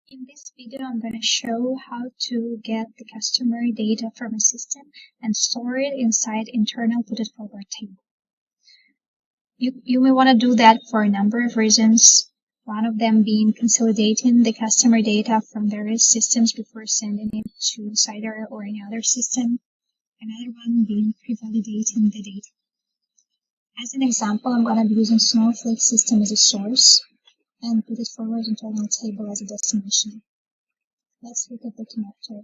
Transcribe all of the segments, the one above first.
In this video, I'm going to show how to get the customer data from a system and store it inside internal put it forward table. You may want to do that for a number of reasons. One of them being consolidating the customer data from various systems before sending it to Cider or any other system. Another one being pre-validating the data. As an example, I'm going to be using Snowflake system as a source and put it forward internal table as a destination. Let's look at the connector.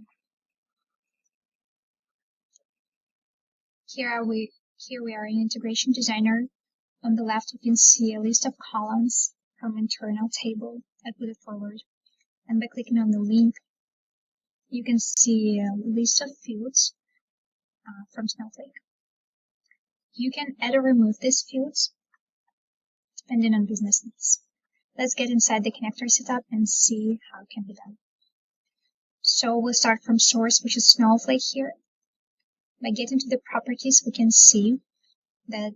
Here we are in Integration Designer. On the left, you can see a list of columns from internal table. I put it forward. And by clicking on the link, you can see a list of fields from Snowflake. You can add or remove these fields depending on business needs. Let's get inside the connector setup and see how it can be done. So we'll start from source, which is Snowflake here. By getting to the properties, we can see that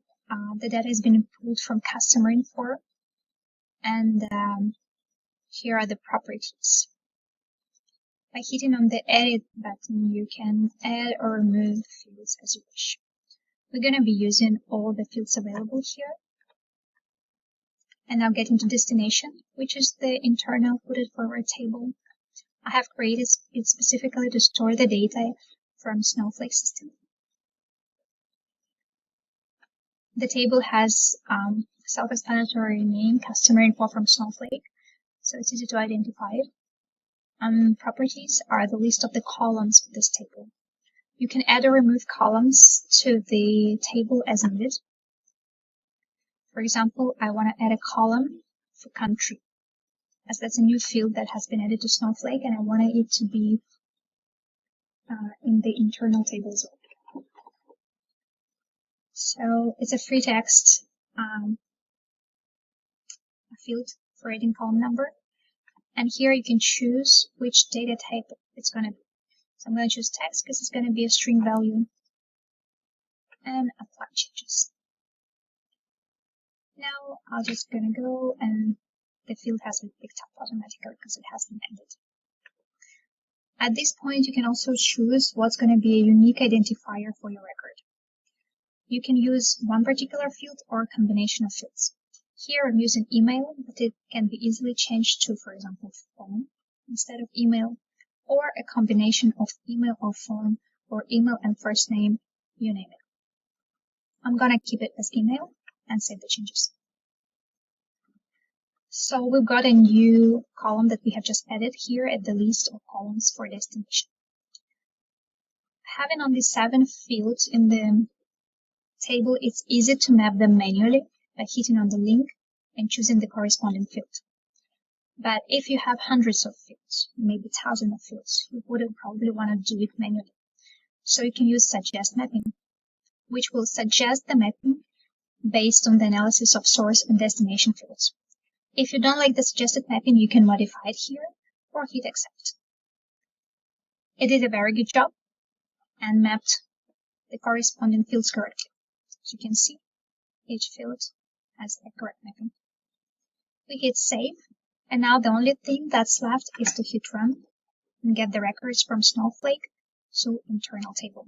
the data has been pulled from customer info, and here are the properties. By hitting on the edit button, you can add or remove fields as you wish. We're going to be using all the fields available here. And now getting to destination, which is the internal put it forward table. I have created it specifically to store the data from Snowflake system. The table has self-explanatory name, customer info from Snowflake, so it's easy to identify it. Properties are the list of the columns of this table. You can add or remove columns to the table as needed. For example, I want to add a column for country, as that's a new field that has been added to Snowflake, and I wanted it to be in the internal table as well. So it's a free text field for adding column number. And here you can choose which data type it's going to be. So I'm going to choose text because it's going to be a string value. And apply changes. Now I'm just going to go and the field has been picked up automatically because it has been added. At this point, you can also choose what's going to be a unique identifier for your record. You can use one particular field or a combination of fields. Here I'm using email, but it can be easily changed to, for example, phone instead of email, or a combination of email or phone, or email and first name, you name it. I'm going to keep it as email and save the changes. So we've got a new column that we have just added here at the list of columns for destination. Having only 7 fields in the table, it's easy to map them manually by hitting on the link and choosing the corresponding field. But if you have hundreds of fields, maybe thousands of fields, you would probably want to do it manually. So you can use suggest mapping, which will suggest the mapping based on the analysis of source and destination fields. If you don't like the suggested mapping, you can modify it here or hit accept. It did a very good job and mapped the corresponding fields correctly. As you can see, each field has a correct mapping. We hit save, and now the only thing that's left is to hit run and get the records from Snowflake to internal table.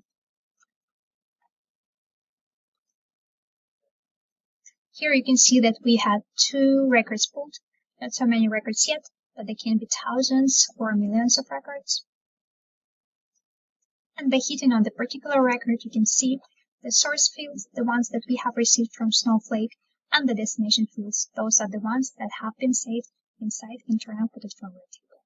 Here you can see that we had 2 records pulled. Not so many records yet, but they can be thousands or millions of records. And by hitting on the particular record, you can see the source fields, the ones that we have received from Snowflake, and the destination fields. Those are the ones that have been saved inside internal put it forward table.